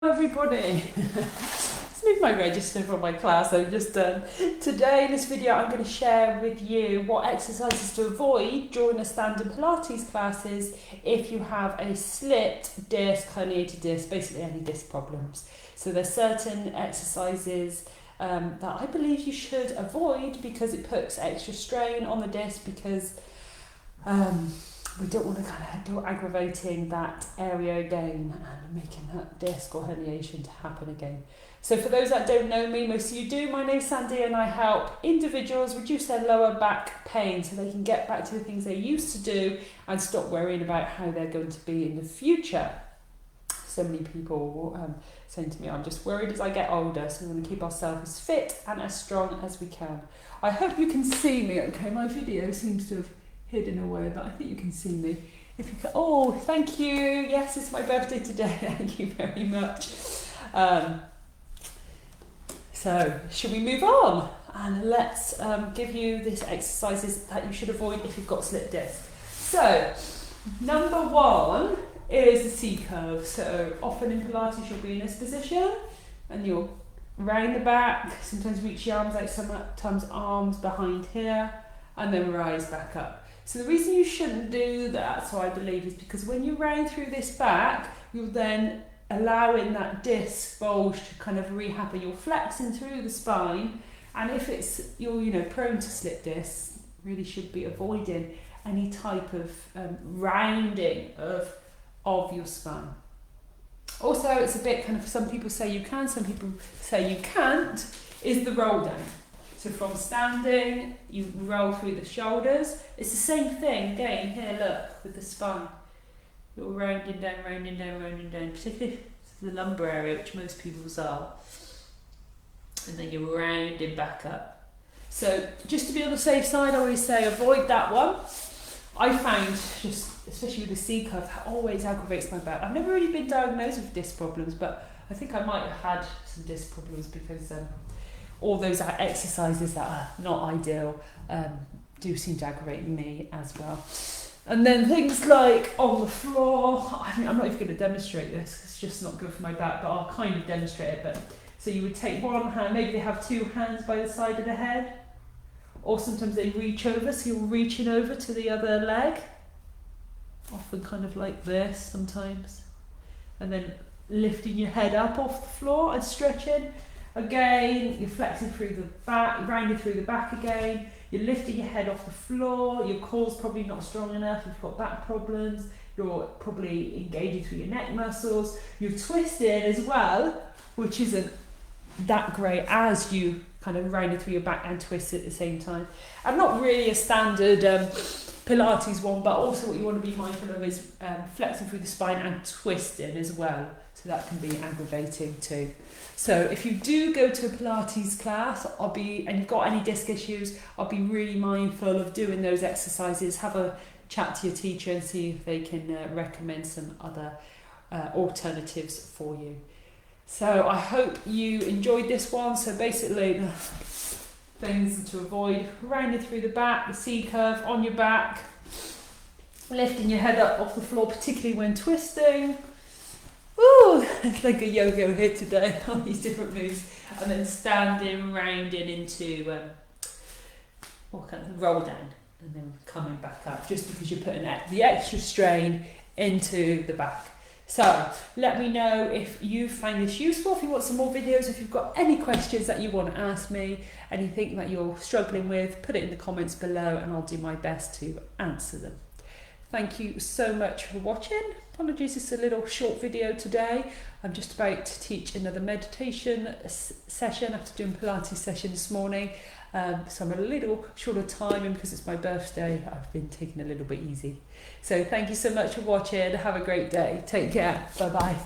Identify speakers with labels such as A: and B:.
A: Everybody, let's move my register from my class I've just done. Today in this video I'm going to share with you what exercises to avoid during a standard Pilates classes if you have a slipped disc, herniated disc, basically any disc problems. So there's certain exercises that I believe you should avoid because it puts extra strain on the disc because we don't want to kind of go aggravating that area again and making that disc or herniation to happen again. So for those that don't know me, most of you do, my name's Sandy and I help individuals reduce their lower back pain so they can get back to the things they used to do and stop worrying about how they're going to be in the future. So many people saying to me, I'm just worried as I get older, so we want to keep ourselves as fit and as strong as we can. I hope you can see me okay. My video seems to have hidden away, but I think you can see me. If you can, oh, thank you. Yes, it's my birthday today. Thank you very much. So, should we move on? And let's give you these exercises that you should avoid if you've got slipped disc. So, number one is the C curve. So, often in Pilates, you'll be in this position and you'll round the back, sometimes reach your arms out, sometimes arms behind here, and then rise back up. So the reason you shouldn't do that, so I believe, is because when you round through this back, you're then allowing that disc bulge to kind of rehab, you're flexing through the spine, and if you're prone to slip discs, really should be avoiding any type of rounding of your spine. Also, it's a bit kind of, some people say you can, some people say you can't, is the roll down. So from standing, you roll through the shoulders. It's the same thing, again, here look, with the spine. You're rounding down, particularly the lumbar area, which most people's are. And then you're rounding back up. So just to be on the safe side, I always say avoid that one. I found, just especially with the C curve, that always aggravates my back. I've never really been diagnosed with disc problems, but I think I might have had some disc problems because all those exercises that are not ideal do seem to aggravate me as well. And then things like on the floor, I mean, I'm not even going to demonstrate this, it's just not good for my back, but I'll kind of demonstrate it. But so you would take one hand, maybe they have two hands by the side of the head, or sometimes they reach over, so you're reaching over to the other leg, often kind of like this sometimes, and then lifting your head up off the floor and stretching. Again, you're flexing through the back, you're rounding through the back again, you're lifting your head off the floor, your core's probably not strong enough, you've got back problems, you're probably engaging through your neck muscles, you're twisting as well, which isn't that great as you kind of round it through your back and twist at the same time. And not really a standard Pilates one, but also what you want to be mindful of is flexing through the spine and twisting as well. So that can be aggravating too. So if you do go to a Pilates class, and you've got any disc issues, I'll be really mindful of doing those exercises. Have a chat to your teacher and see if they can recommend some other alternatives for you. So I hope you enjoyed this one. So basically, things to avoid: rounding through the back, the C curve on your back, lifting your head up off the floor, particularly when twisting. Woo! It's like a yo-yo here today, all these different moves. And then standing, rounding into kind of roll down, and then coming back up, just because you're putting the extra strain into the back. So let me know if you find this useful, if you want some more videos, if you've got any questions that you want to ask me, anything that you're struggling with, put it in the comments below and I'll do my best to answer them. Thank you so much for watching. Apologies, it's a little short video today. I'm just about to teach another meditation session after doing Pilates session this morning. So I'm a little short of time, and because it's my birthday, I've been taking it a little bit easy. So thank you so much for watching. Have a great day. Take care. Bye bye.